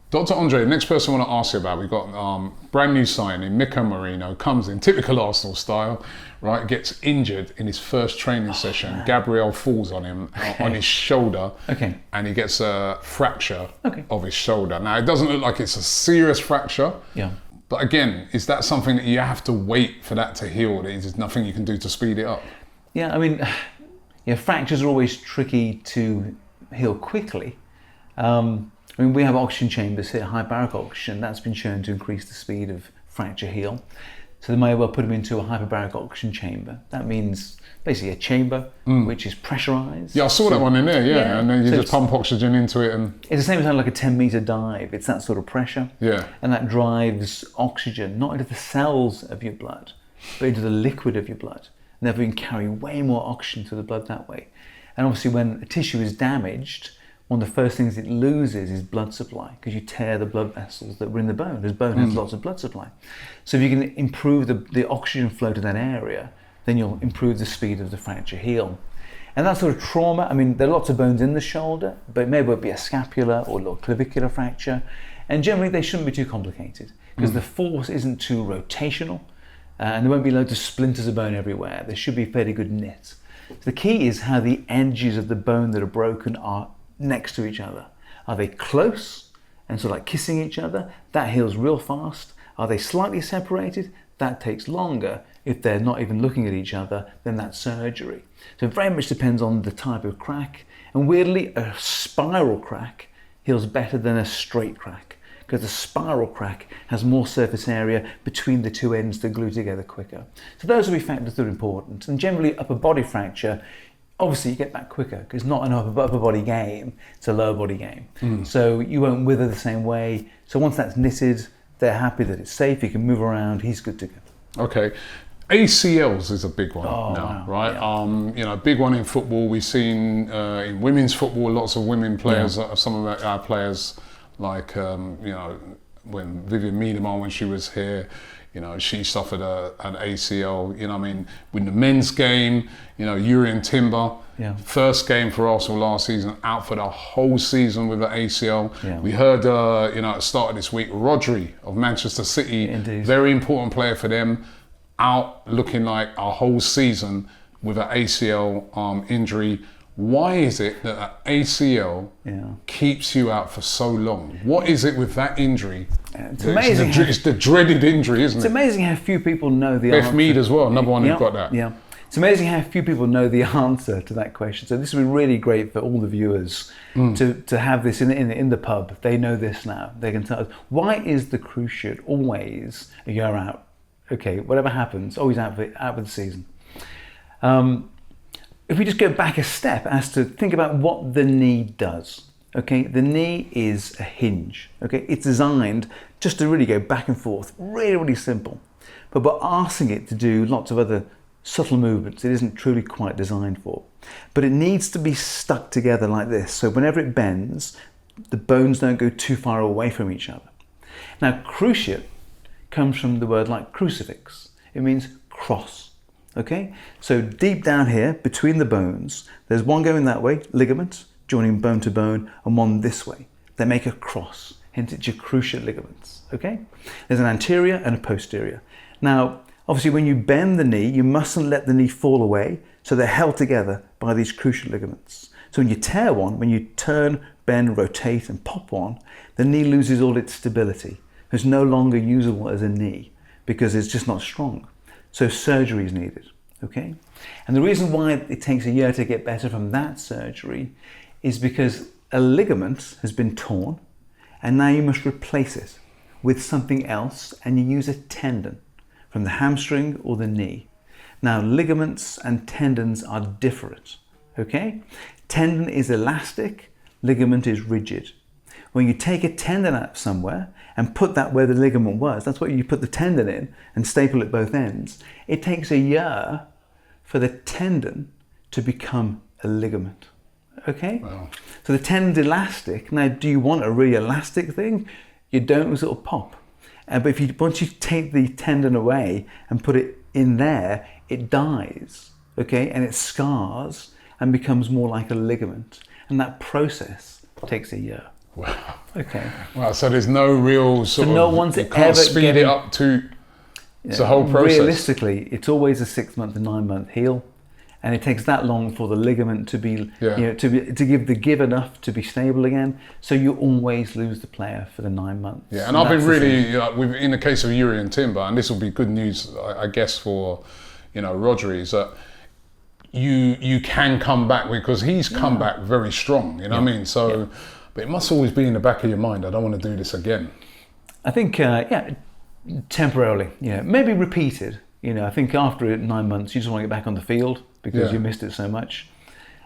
Dr. Andre, the next person I want to ask you about, we've got brand new signing, Mika Marino, comes in typical Arsenal style, right? Gets injured in his first training session. Man. Gabriel falls on him, on his shoulder, and he gets a fracture of his shoulder. Now, it doesn't look like it's a serious fracture, but again, is that something that you have to wait for that to heal? There's nothing you can do to speed it up? Yeah, I mean, fractures are always tricky to heal quickly. I mean, we have oxygen chambers here, hyperbaric oxygen. That's been shown to increase the speed of fracture heal. So they may well put them into a hyperbaric oxygen chamber. That means basically a chamber which is pressurized. Yeah, I saw that one in there, and then you just pump oxygen into it. And it's the same as like a 10-meter dive. It's that sort of pressure. Yeah. And that drives oxygen, not into the cells of your blood, but into the liquid of your blood. And therefore you can carry way more oxygen through the blood that way. And obviously when a tissue is damaged, one of the first things it loses is blood supply, because you tear the blood vessels that were in the bone. Because bone has lots of blood supply. So if you can improve the oxygen flow to that area, then you'll improve the speed of the fracture heal. And that sort of trauma, I mean, there are lots of bones in the shoulder, but it may well be a scapular or a little clavicular fracture. And generally they shouldn't be too complicated, because the force isn't too rotational, and there won't be loads of splinters of bone everywhere. There should be a fairly good knit. So the key is how the edges of the bone that are broken are next to each other. Are they close and sort of like kissing each other? That heals real fast. Are they slightly separated? That takes longer. If they're not even looking at each other, then that's surgery. So it very much depends on the type of crack. And weirdly, a spiral crack heals better than a straight crack, because the spiral crack has more surface area between the two ends to glue together quicker. So those will be factors that are important. And generally, upper body fracture, obviously you get back quicker, because it's not an upper body game, it's a lower body game. So you won't wither the same way. So once that's knitted, they're happy that it's safe, you can move around, he's good to go. Okay. ACLs is a big one now, right? Yeah. Big one in football. We've seen in women's football, lots of women players, some of our players, like, when Vivian Miedema, when she was here, she suffered an ACL. I mean, with the men's game, Urian Timber, first game for Arsenal last season, out for the whole season with an ACL. Yeah. We heard, at the start of this week, Rodri of Manchester City, very important player for them, out looking like a whole season with an ACL injury. Why is it that an ACL keeps you out for so long? What is it with that injury? It's amazing. It's the dreaded injury, isn't it? It's amazing how few people know the answer. Beth Mead as well, another one who got that. Yeah. It's amazing how few people know the answer to that question. So this would be really great for all the viewers to have this in the pub. They know this now. They can tell us, why is the cruciate always a year out? Okay, whatever happens, always out for the season. If we just go back a step as to think about what the knee does, okay? The knee is a hinge, okay? It's designed just to really go back and forth, really, really simple. But we're asking it to do lots of other subtle movements it isn't truly quite designed for. But it needs to be stuck together like this, so whenever it bends, the bones don't go too far away from each other. Now, cruciate comes from the word like crucifix. It means cross. Okay, so deep down here between the bones, there's one going that way, ligament, joining bone to bone, and one this way. They make a cross, hence it's your cruciate ligaments. Okay, there's an anterior and a posterior. Now, obviously, when you bend the knee, you mustn't let the knee fall away, so they're held together by these cruciate ligaments. So when you tear one, when you turn, bend, rotate, and pop one, the knee loses all its stability. It's no longer usable as a knee because it's just not strong. So surgery is needed, okay? And the reason why it takes a year to get better from that surgery is because a ligament has been torn and now you must replace it with something else, and you use a tendon from the hamstring or the knee. Now, ligaments and tendons are different, okay? Tendon is elastic, ligament is rigid. When you take a tendon out somewhere and put that where the ligament was, that's what you put the tendon in and staple at both ends, it takes a year for the tendon to become a ligament, okay? Wow. So the tendon's elastic. Now, do you want a really elastic thing? You don't, it'll pop. But once you take the tendon away and put it in there, it dies, okay? And it scars and becomes more like a ligament. And that process takes a year. Wow. Okay. Wow. So there's no real sort no of. one's You can't ever speed it getting- up to. It's a whole process. Realistically, it's always a 6 month to 9 month heal, and it takes that long for the ligament to be, to give enough to be stable again. So you always lose the player for the 9 months. Yeah, and I've been really, in the case of Yuri and Timber, and this will be good news, I guess, for Rodri, is that you can come back, because he's come back very strong. You know what I mean? So, but it must always be in the back of your mind. I don't want to do this again. I think, temporarily, maybe repeated. I think after 9 months, you just want to get back on the field because you missed it so much.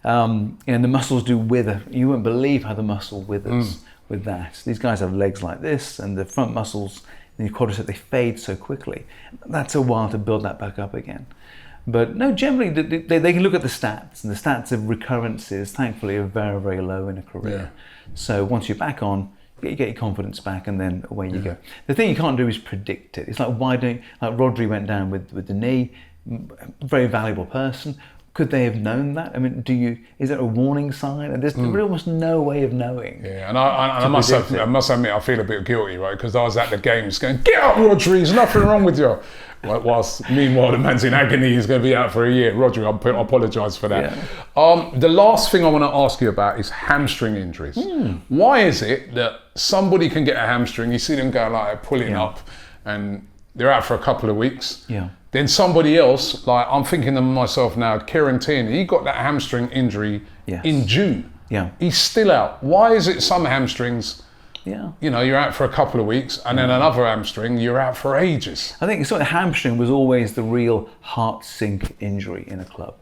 And the muscles do wither. You won't believe how the muscle withers with that. These guys have legs like this, and the front muscles in the quadricep, they fade so quickly. That's a while to build that back up again. But no, generally, they can look at the stats, and the stats of recurrences, thankfully, are very, very low in a career. So once you're back on, you get your confidence back, and then away you go. The thing you can't do is predict it. It's like, like Rodri went down with the knee, very valuable person. Could they have known that? I mean, is it a warning sign? And there's really almost no way of knowing. Yeah, and I must admit, I feel a bit guilty, right? Because I was at the games going, "Get up, Rodri! There's nothing wrong with you." Whilst meanwhile, the man's in agony. He's going to be out for a year. Rodri, I apologise for that. The last thing I want to ask you about is hamstring injuries. Why is it that somebody can get a hamstring? You see them go like pulling up, and they're out for a couple of weeks. Then somebody else, like I'm thinking to myself now, Kieran Tierney, he got that hamstring injury in June. He's still out. Why is it some hamstrings, you're out for a couple of weeks, and then another hamstring, you're out for ages? I think the hamstring was always the real heart sink injury in a club.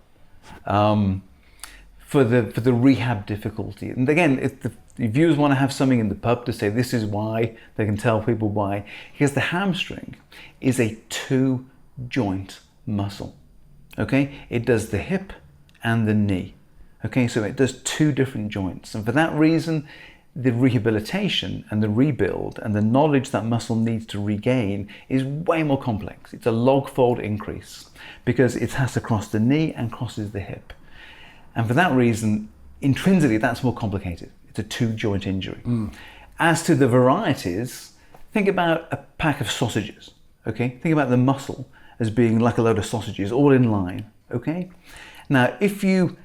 For the rehab difficulty. And again, if the viewers want to have something in the pub to say this is why, they can tell people why. Because the hamstring is a 2-joint muscle. Okay? It does the hip and the knee. Okay, so it does 2 different joints. And for that reason, the rehabilitation and the rebuild and the knowledge that muscle needs to regain is way more complex. It's a log-fold increase because it has to cross the knee and crosses the hip. And for that reason, intrinsically, that's more complicated. It's a 2-joint injury. As to the varieties, think about a pack of sausages, okay? Think about the muscle as being like a load of sausages, all in line, okay? Now, if you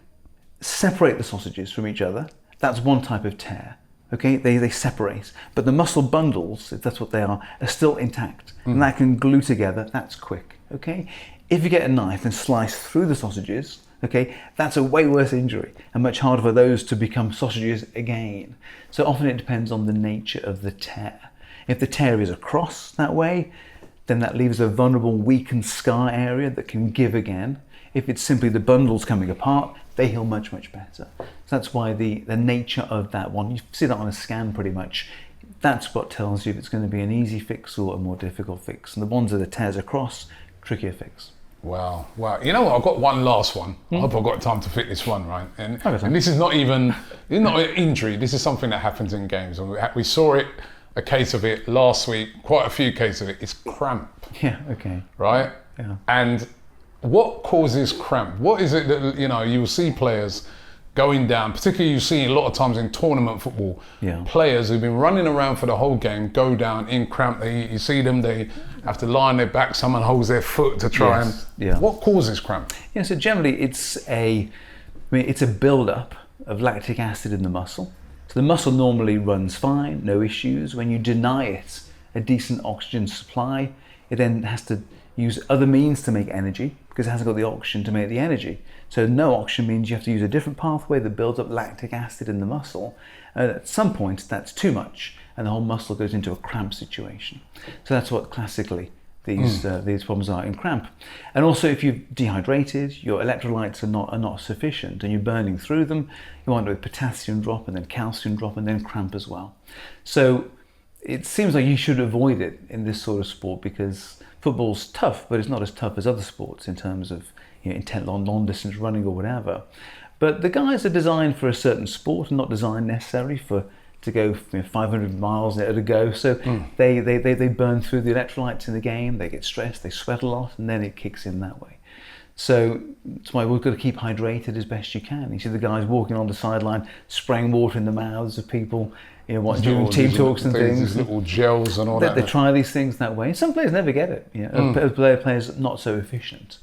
separate the sausages from each other, that's one type of tear, okay? They separate, but the muscle bundles, if that's what they are still intact, and that can glue together. That's quick, okay? If you get a knife and slice through the sausages, okay, that's a way worse injury and much harder for those to become sausages again. So often it depends on the nature of the tear. If the tear is across that way, then that leaves a vulnerable, weakened scar area that can give again. If it's simply the bundles coming apart, they heal much, much better. So that's why the nature of that one, you see that on a scan pretty much. That's what tells you if it's going to be an easy fix or a more difficult fix. And the ones that the tears across, trickier fix. Wow. You know what? I've got one last one. I hope I've got time to fit this one, right? And this is not even, it's not an injury. This is something that happens in games. And we saw it, a case of it last week, quite a few cases of it. It's cramp. Yeah, okay. Right? Yeah. And what causes cramp? What is it that, you will see players going down, particularly you see a lot of times in tournament football, players who've been running around for the whole game go down in cramp. You see them, they have to lie on their back, someone holds their foot to try What causes cramp? Yeah, so generally it's a build-up of lactic acid in the muscle. So the muscle normally runs fine, no issues. When you deny it a decent oxygen supply, it then has to use other means to make energy because it hasn't got the oxygen to make the energy. So no oxygen means you have to use a different pathway that builds up lactic acid in the muscle. At some point, that's too much, and the whole muscle goes into a cramp situation. So that's what classically these problems are in cramp. And also, if you've dehydrated, your electrolytes are not sufficient, and you're burning through them, you wind up with potassium drop, and then calcium drop, and then cramp as well. So it seems like you should avoid it in this sort of sport because football's tough, but it's not as tough as other sports in terms of intent long distance running or whatever. But the guys are designed for a certain sport and not designed necessarily to go 500 miles at a go. So they burn through the electrolytes in the game, they get stressed, they sweat a lot, and then it kicks in that way. So that's why we've got to keep hydrated as best you can. You see the guys walking on the sideline, spraying water in the mouths of people, during team talks and things. These little gels and all that. They try these things that way. Some players never get it. Players not so efficient,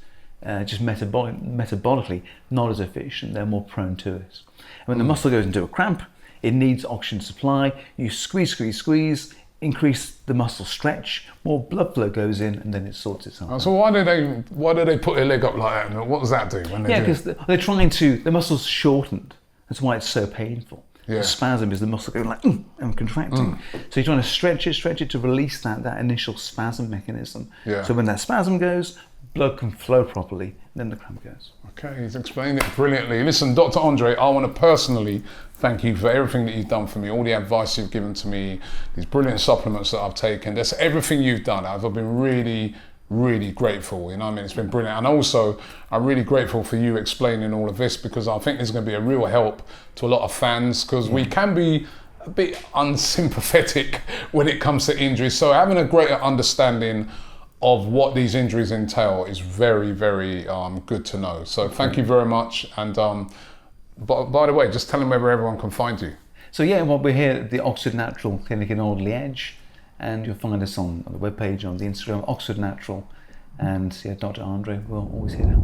just metabolically not as efficient. They're more prone to this. And when the muscle goes into a cramp, it needs oxygen supply. You squeeze, increase the muscle stretch, more blood flow goes in, and then it sorts itself out. So why do they put their leg up like that? What does that do? Because they're trying to. The muscle's shortened. That's why it's so painful. The spasm is the muscle going like and contracting. So you're trying to stretch it to release that initial spasm mechanism. So when that spasm goes, blood can flow properly, then the cramp goes. Okay, he's explained it brilliantly. Listen, Dr. Andre, I want to personally thank you for everything that you've done for me, all the advice you've given to me, these brilliant supplements that I've taken. That's everything you've done. I've been really, really grateful. It's been brilliant. And also, I'm really grateful for you explaining all of this, because I think there's going to be a real help to a lot of fans, because we can be a bit unsympathetic when it comes to injuries. So having a greater understanding of what these injuries entail is very, very good to know. So thank you very much. And by the way, just tell them where everyone can find you. So we're here at the Oxford Natural Clinic in Alderley Edge, and you'll find us on the webpage, on the Instagram, Oxford Natural, and Dr. Andre, we're always here now.